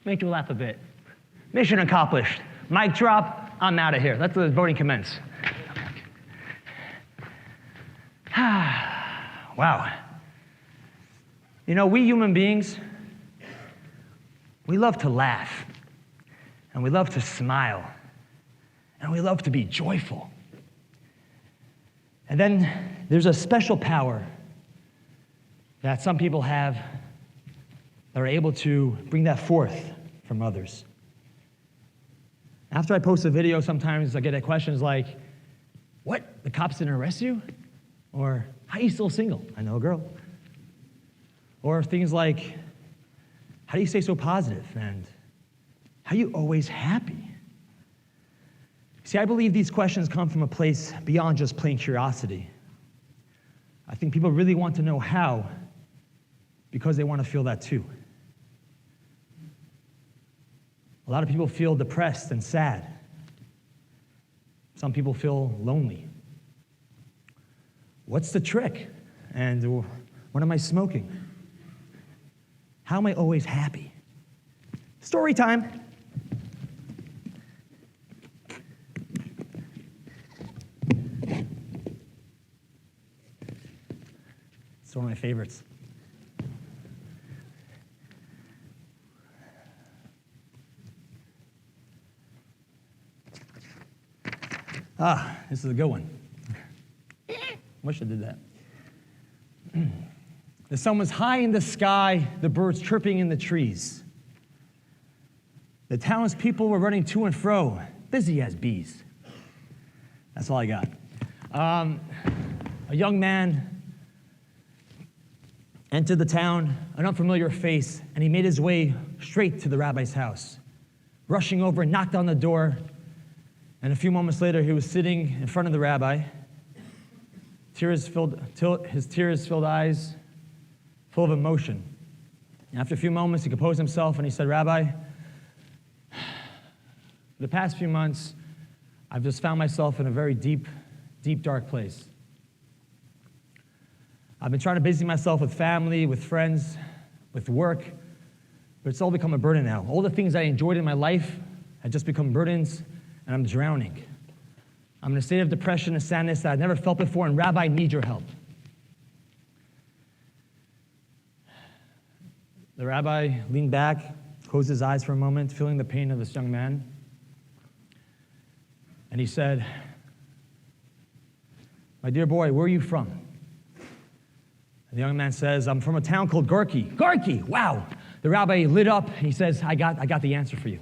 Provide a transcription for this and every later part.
make you laugh a bit. Mission accomplished. Mic drop, I'm out of here. Let the voting commence. Wow. You know, we human beings, we love to laugh, and we love to smile, and we love to be joyful. And then there's a special power that some people have that are able to bring that forth from others. After I post a video, sometimes I get questions like, what, the cops didn't arrest you? Or, how are you still single? I know a girl. Or things like, how do you stay so positive? And how are you always happy? See, I believe these questions come from a place beyond just plain curiosity. I think people really want to know how because they want to feel that too. A lot of people feel depressed and sad. Some people feel lonely. What's the trick? And what am I smoking? How am I always happy? Story time. It's one of my favorites. This is a good one. Wish I did that. The sun was high in the sky, the birds chirping in the trees. The townspeople were running to and fro, busy as bees. That's all I got. A young man entered the town, an unfamiliar face, and he made his way straight to the rabbi's house. Rushing over, knocked on the door, and a few moments later, he was sitting in front of the rabbi, his tears-filled eyes full of emotion. And after a few moments, he composed himself and he said, Rabbi, for the past few months, I've just found myself in a very deep, dark place. I've been trying to busy myself with family, with friends, with work, but it's all become a burden now. All the things I enjoyed in my life had just become burdens, and I'm drowning. I'm in a state of depression and sadness that I've never felt before, and Rabbi, I need your help. The rabbi leaned back, closed his eyes for a moment, feeling the pain of this young man. And he said, my dear boy, where are you from? And the young man says, I'm from a town called Gorky. Gorky, wow. The rabbi lit up, and he says, I got the answer for you.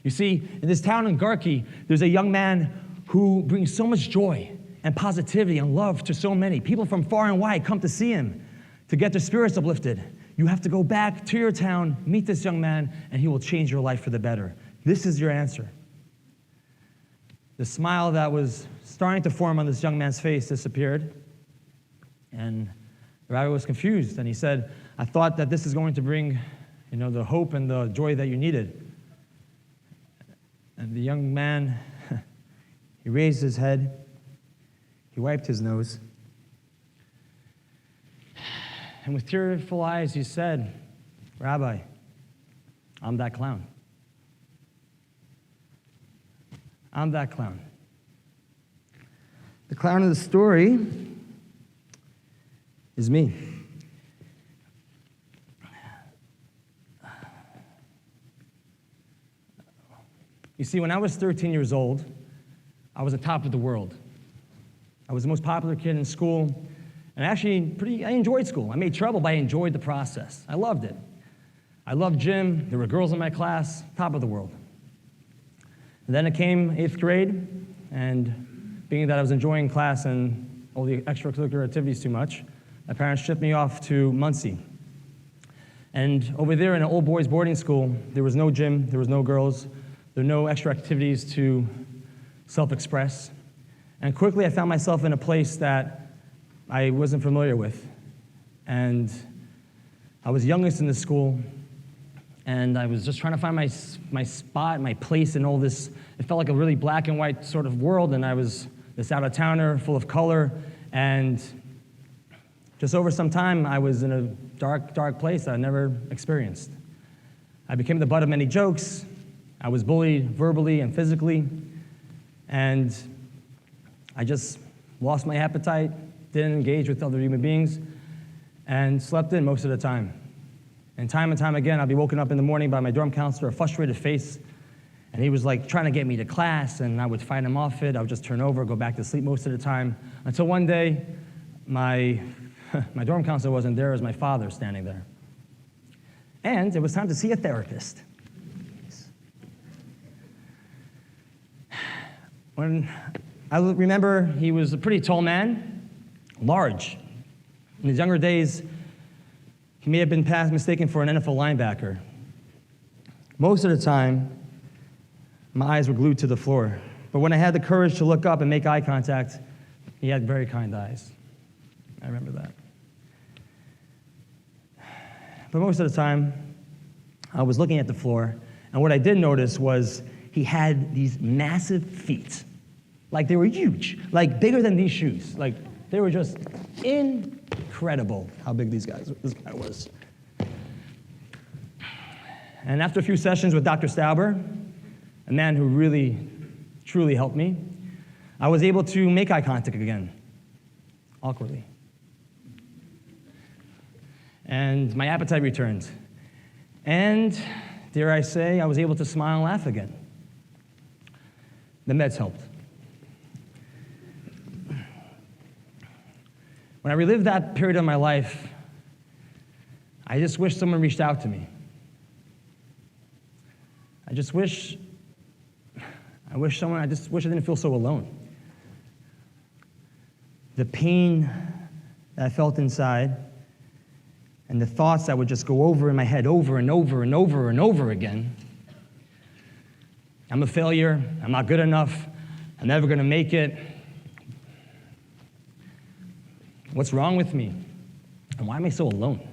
You see, in this town in Gorky, there's a young man who brings so much joy and positivity and love to so many. People from far and wide come to see him, to get their spirits uplifted. You have to go back to your town, meet this young man, and he will change your life for the better. This is your answer. The smile that was starting to form on this young man's face disappeared, and the rabbi was confused, and he said, I thought that this is going to bring, the hope and the joy that you needed. And the young man, he raised his head, he wiped his nose, and with tearful eyes he said, Rabbi, I'm that clown. I'm that clown. The clown of the story is me. You see, when I was 13 years old, I was the top of the world. I was the most popular kid in school, and I enjoyed school. I made trouble, but I enjoyed the process. I loved it. I loved gym. There were girls in my class, top of the world. And then it came 8th grade, and being that I was enjoying class and all the extracurricular activities too much, my parents shipped me off to Muncie. And over there in an old boys boarding school, there was no gym, there was no girls, there were no extra activities to self-express. And quickly I found myself in a place that I wasn't familiar with. And I was youngest in the school, and I was just trying to find my spot, my place in all this. It felt like a really black and white sort of world, and I was this out-of-towner, full of color, and just over some time, I was in a dark place that I never experienced. I became the butt of many jokes. I was bullied verbally and physically, and I just lost my appetite, didn't engage with other human beings, and slept in most of the time. And time again, I'd be woken up in the morning by my dorm counselor, a frustrated face, and he was like trying to get me to class, and I would fight him off it. I would just turn over, go back to sleep most of the time, until one day, my dorm counselor wasn't there, it was my father standing there. And it was time to see a therapist. When I remember, he was a pretty tall man, large. In his younger days, he may have been mistaken for an NFL linebacker. Most of the time, my eyes were glued to the floor. But when I had the courage to look up and make eye contact, he had very kind eyes. I remember that. But most of the time, I was looking at the floor, and what I did notice was he had these massive feet. Like they were huge, like bigger than these shoes. Like they were just incredible how big this guy was. And after a few sessions with Dr. Stauber, a man who really, truly helped me, I was able to make eye contact again, awkwardly. And my appetite returned. And, dare I say, I was able to smile and laugh again. The meds helped. When I relived that period of my life, I just wish someone reached out to me. I just wish I didn't feel so alone. The pain that I felt inside and the thoughts that would just go over in my head over and over and over and over again. I'm a failure, I'm not good enough, I'm never gonna make it. What's wrong with me? And why am I so alone?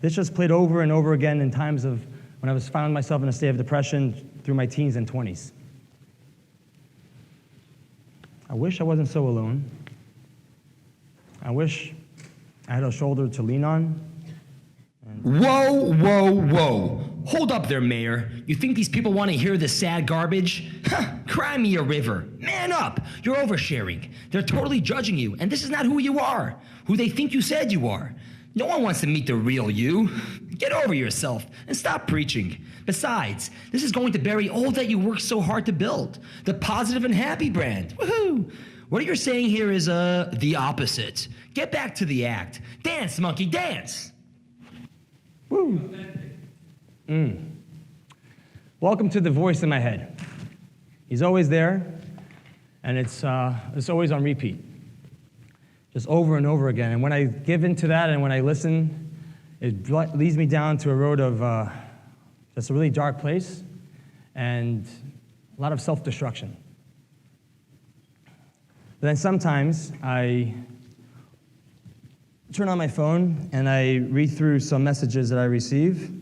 This just played over and over again in times of when I found myself in a state of depression through my teens and 20s. I wish I wasn't so alone. I wish I had a shoulder to lean on. Whoa, whoa, whoa. Hold up there, Meir. You think these people want to hear this sad garbage? Cry me a river. Man up. You're oversharing. They're totally judging you, and this is not who you are, who they think you said you are. No one wants to meet the real you. Get over yourself and stop preaching. Besides, this is going to bury all that you worked so hard to build. The positive and happy brand. Woohoo! What you're saying here is the opposite. Get back to the act. Dance, monkey, dance. Woo. Welcome to the voice in my head. He's always there, and it's always on repeat, just over and over again. And when I give into that and when I listen, it leads me down to a road of just a really dark place and a lot of self-destruction. But then sometimes I turn on my phone and I read through some messages that I receive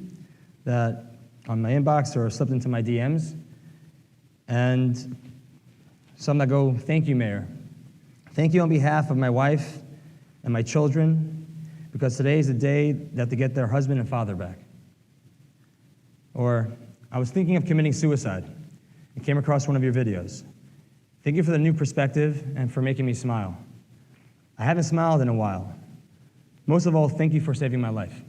that on my inbox or slipped into my DMs, and some that go, "Thank you, Meir. Thank you on behalf of my wife and my children, because today is the day that they get their husband and father back." Or, "I was thinking of committing suicide and came across one of your videos. Thank you for the new perspective and for making me smile. I haven't smiled in a while. Most of all, thank you for saving my life."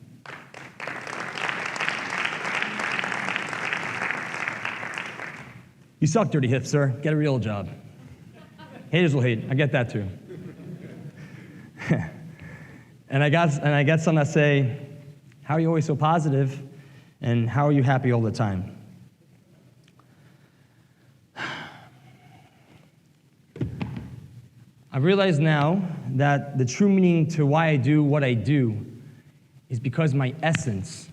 You suck, dirty hipster. Get a real job. Haters will hate. I get that too. and I get some that say, "How are you always so positive? And how are you happy all the time?" I realize now that the true meaning to why I do what I do is because my essence,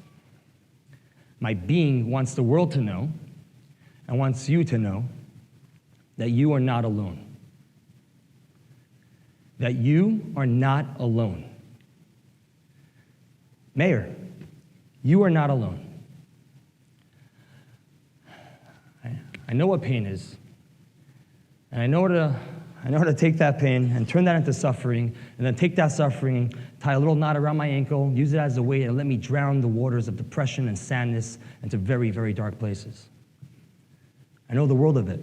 my being, wants the world to know and wants you to know that you are not alone. That you are not alone. Meir, you are not alone. I know what pain is, and I know I know how to take that pain and turn that into suffering, and then take that suffering, tie a little knot around my ankle, use it as a weight, and let me drown the waters of depression and sadness into very, very dark places. I know the world of it.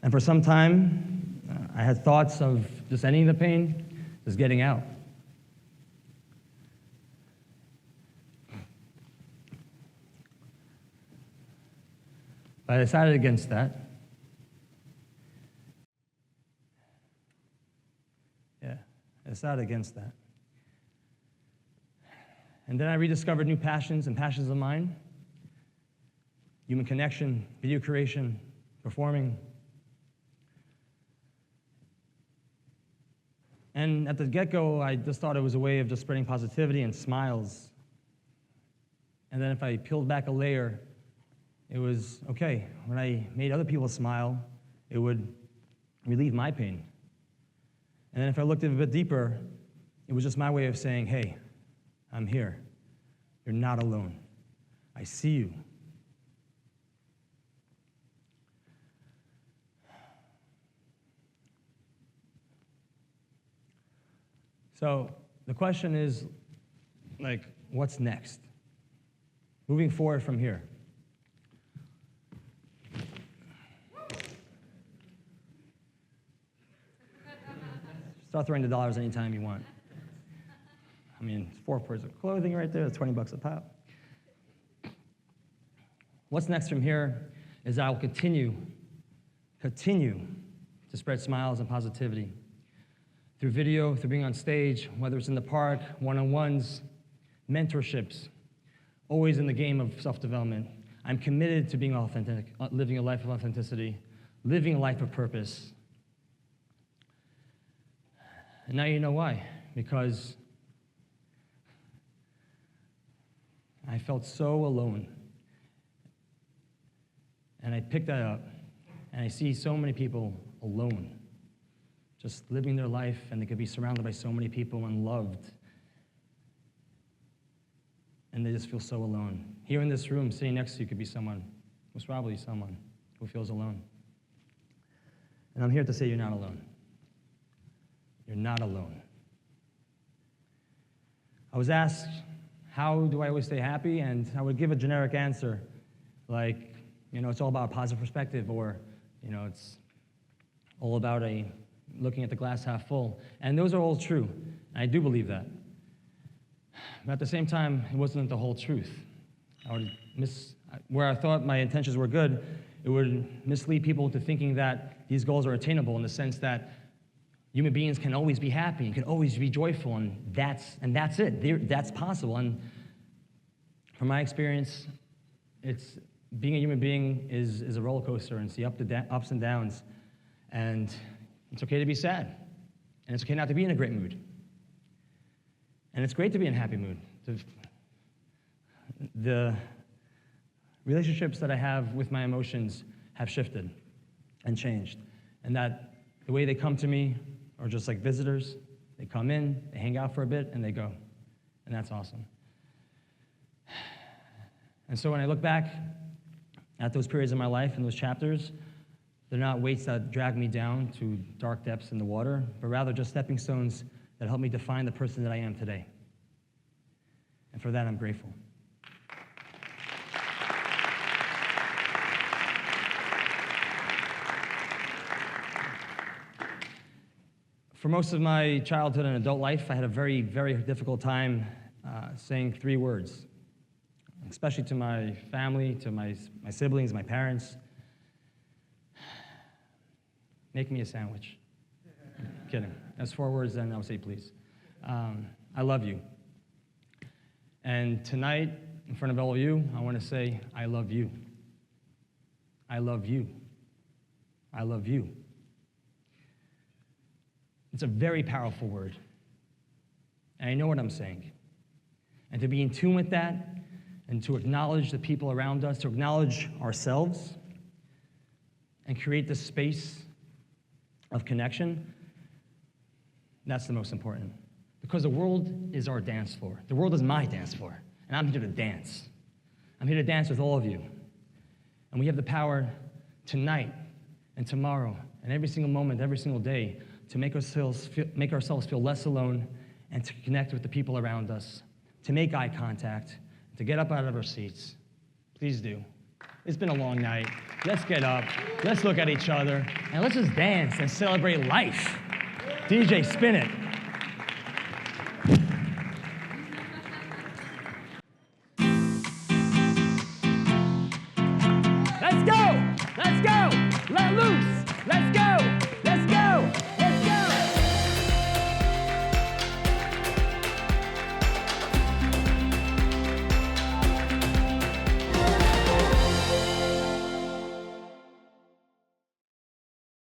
And for some time, I had thoughts of just ending the pain, just getting out. But I decided against that. I decided against that. And then I rediscovered new passions of mine: human connection, video creation, performing. And at the get-go, I just thought it was a way of just spreading positivity and smiles. And then if I peeled back a layer, it was, okay, when I made other people smile, it would relieve my pain. And then if I looked a bit deeper, it was just my way of saying, hey, I'm here. You're not alone. I see you. So the question is, like, what's next? Moving forward from here. Start throwing the dollars anytime you want. I mean, 4 pairs of clothing right there, that's $20 a pop. What's next from here is I will continue to spread smiles and positivity through video, through being on stage, whether it's in the park, one-on-ones, mentorships, always in the game of self-development. I'm committed to being authentic, living a life of authenticity, living a life of purpose. And now you know why. Because I felt so alone. And I picked that up, and I see so many people alone, just living their life, and they could be surrounded by so many people and loved. And they just feel so alone. Here in this room, sitting next to you could be someone, most probably someone, who feels alone. And I'm here to say you're not alone. You're not alone. I was asked, how do I always stay happy? And I would give a generic answer, like, it's all about a positive perspective, or, it's all about looking at the glass half full. And those are all true. I do believe that. But at the same time, it wasn't the whole truth. Where I thought my intentions were good, it would mislead people into thinking that these goals are attainable, in the sense that human beings can always be happy and can always be joyful, and that's it. That's possible. And from my experience, being a human being is a roller coaster, and it's the ups and downs. And it's okay to be sad, and it's okay not to be in a great mood. And it's great to be in a happy mood. The relationships that I have with my emotions have shifted and changed, and that the way they come to me are just like visitors. They come in, they hang out for a bit, and they go. And that's awesome. And so when I look back at those periods of my life and those chapters, they're not weights that drag me down to dark depths in the water, but rather just stepping stones that help me define the person that I am today. And for that, I'm grateful. For most of my childhood and adult life, I had a very, very difficult time saying 3 words, especially to my family, to my siblings, my parents. Make me a sandwich. I'm kidding. That's 4 words, then I'll say please. I love you. And tonight, in front of all of you, I want to say, I love you. I love you. I love you. It's a very powerful word. And I know what I'm saying. And to be in tune with that, and to acknowledge the people around us, to acknowledge ourselves, and create this space of connection, that's the most important. Because the world is our dance floor. The world is my dance floor. And I'm here to dance. I'm here to dance with all of you. And we have the power tonight and tomorrow and every single moment, every single day to make ourselves feel less alone and to connect with the people around us, to make eye contact, to get up out of our seats. Please do. It's been a long night. Let's get up, let's look at each other, and let's just dance and celebrate life. DJ, spin it.